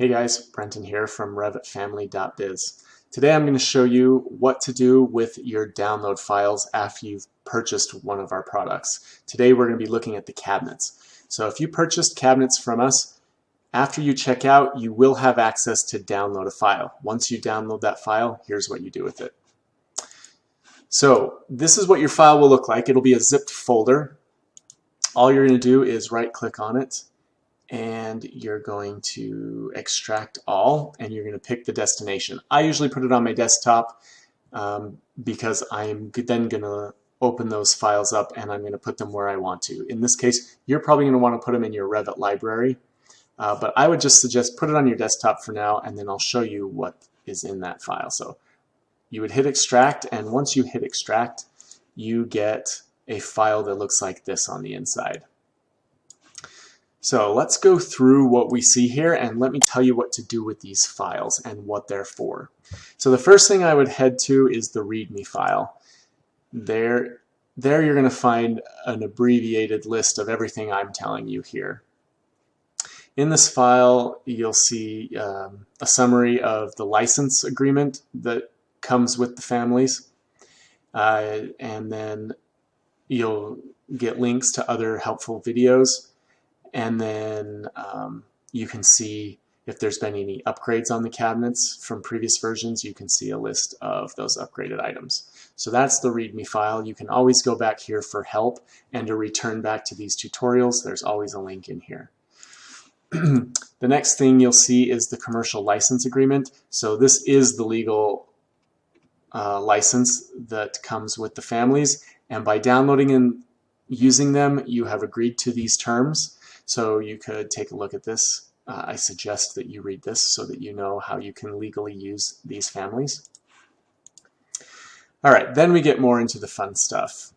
Hey guys, Brenton here from RevitFamily.biz. Today I'm going to show you what to do with your download files after you've purchased one of our products. Today we're going to be looking at the cabinets. So if you purchased cabinets from us, after you check out, you will have access to download a file. Once you download that file, here's what you do with it. So this is what your file will look like. It'll be a zipped folder. All you're going to do is right-click on it, and you're going to extract all, and you're going to pick the destination. I usually put it on my desktop because I'm then going to open those files up and I'm going to put them where I want to. In this case, you're probably going to want to put them in your Revit library, but I would just suggest put it on your desktop for now, and then I'll show you what is in that file. So you would hit extract, and once you hit extract, you get a file that looks like this on the inside. So let's go through what we see here, and let me tell you what to do with these files and what they're for. So the first thing I would head to is the Readme file. There you're going to find an abbreviated list of everything I'm telling you here. In this file, you'll see a summary of the license agreement that comes with the families, and then you'll get links to other helpful videos. And then you can see if there's been any upgrades on the cabinets from previous versions. You can see a list of those upgraded items. So that's the Readme file. You can always go back here for help and to return back to these tutorials. There's always a link in here. The next thing you'll see is the commercial license agreement. So this is the legal license that comes with the families. And by downloading and using them, you have agreed to these terms. So you could take a look at this. I suggest that you read this so that you know how you can legally use these families. All right, then we get more into the fun stuff.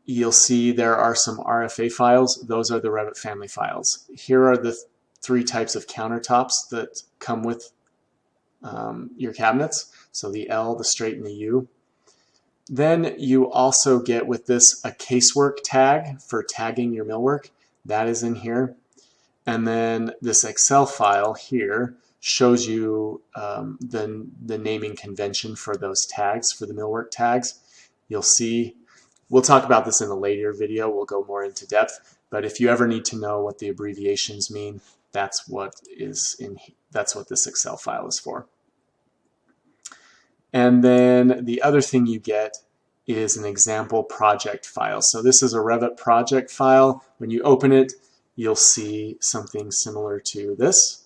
You'll see there are some RFA files. Those are the Revit family files. Here are the three types of countertops that come with your cabinets. So the L, the straight, and the U. Then you also get with this a casework tag for tagging your millwork. That is in here. And then this Excel file here shows you the naming convention for those tags, for the millwork tags. You'll see, we'll talk about this in a later video. We'll go more into depth. But if you ever need to know what the abbreviations mean, that's what this Excel file is for. And then the other thing you get is an example project file. So this is a Revit project file. When you open it, you'll see something similar to this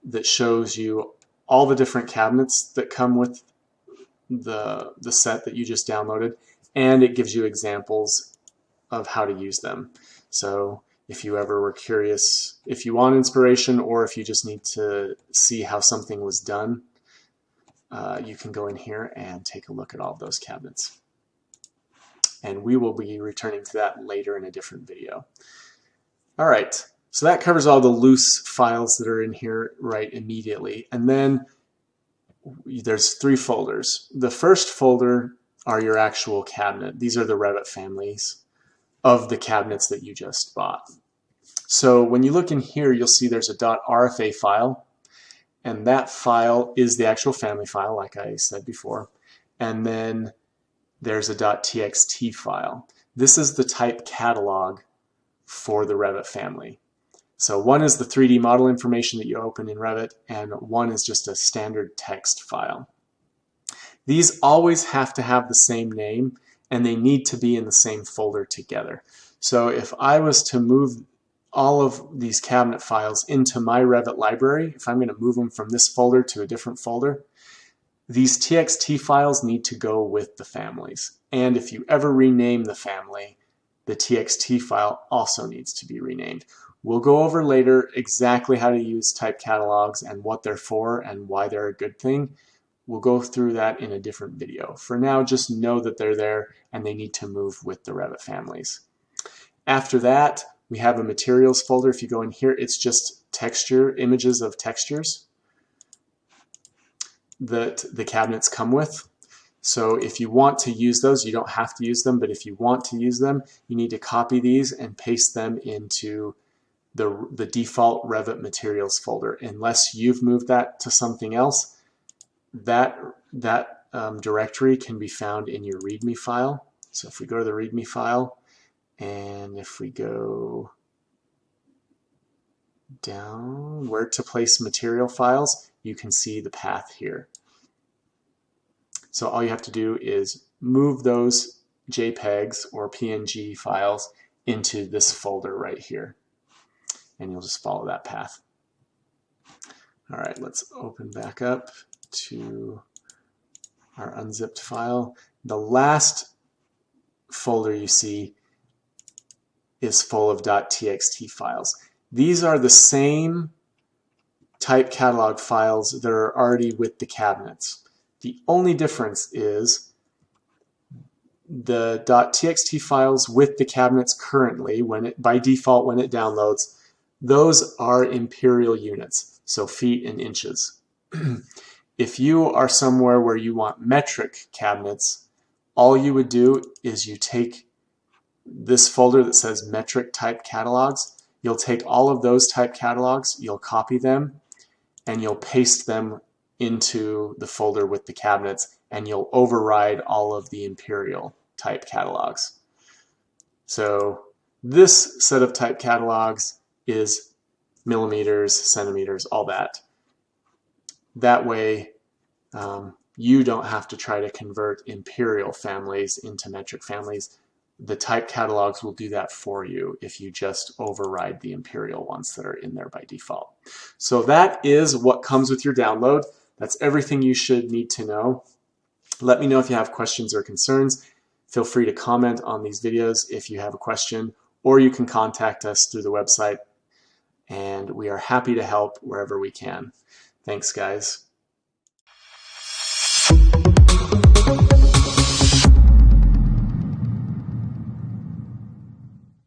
that shows you all the different cabinets that come with the set that you just downloaded, and it gives you examples of how to use them. So if you ever were curious, if you want inspiration or if you just need to see how something was done, you can go in here and take a look at all of those cabinets. And we will be returning to that later in a different video. All right, so that covers all the loose files that are in here right immediately. And then there's three folders. The first folder are your actual cabinet. These are the Revit families of the cabinets that you just bought. So when you look in here, you'll see there's a .rfa file. And that file is the actual family file, like I said before. And then there's a .txt file. This is the type catalog for the Revit family. So one is the 3D model information that you open in Revit, and one is just a standard text file. These always have to have the same name, and they need to be in the same folder together. So if I was to move all of these cabinet files into my Revit library, if I'm going to move them from this folder to a different folder, these TXT files need to go with the families. And if you ever rename the family, the TXT file also needs to be renamed. We'll go over later exactly how to use type catalogs and what they're for and why they're a good thing. We'll go through that in a different video. For now, just know that they're there and they need to move with the Revit families. After that, we have a materials folder. If you go in here, it's just texture, images of textures that the cabinets come with. So if you want to use those, you don't have to use them, but if you want to use them, you need to copy these and paste them into the default Revit materials folder. Unless you've moved that to something else, that directory can be found in your Readme file. So if we go to the Readme file, and if we go down where to place material files, you can see the path here. So all you have to do is move those JPEGs or PNG files into this folder right here, and you'll just follow that path. All right, let's open back up to our unzipped file. The last folder you see is full of .txt files. These are the same type catalog files that are already with the cabinets. The only difference is the .txt files with the cabinets currently, by default when it downloads, those are imperial units, so feet and inches. If you are somewhere where you want metric cabinets, all you would do is you take this folder that says metric type catalogs, you'll take all of those type catalogs, you'll copy them, and you'll paste them into the folder with the cabinets, and you'll override all of the imperial type catalogs. So this set of type catalogs is millimeters, centimeters, all that. That way you don't have to try to convert imperial families into metric families. The type catalogs will do that for you if you just override the imperial ones that are in there by default. So that is what comes with your download. That's everything you should need to know. Let me know if you have questions or concerns. Feel free to comment on these videos if you have a question, or you can contact us through the website, and we are happy to help wherever we can. Thanks, guys.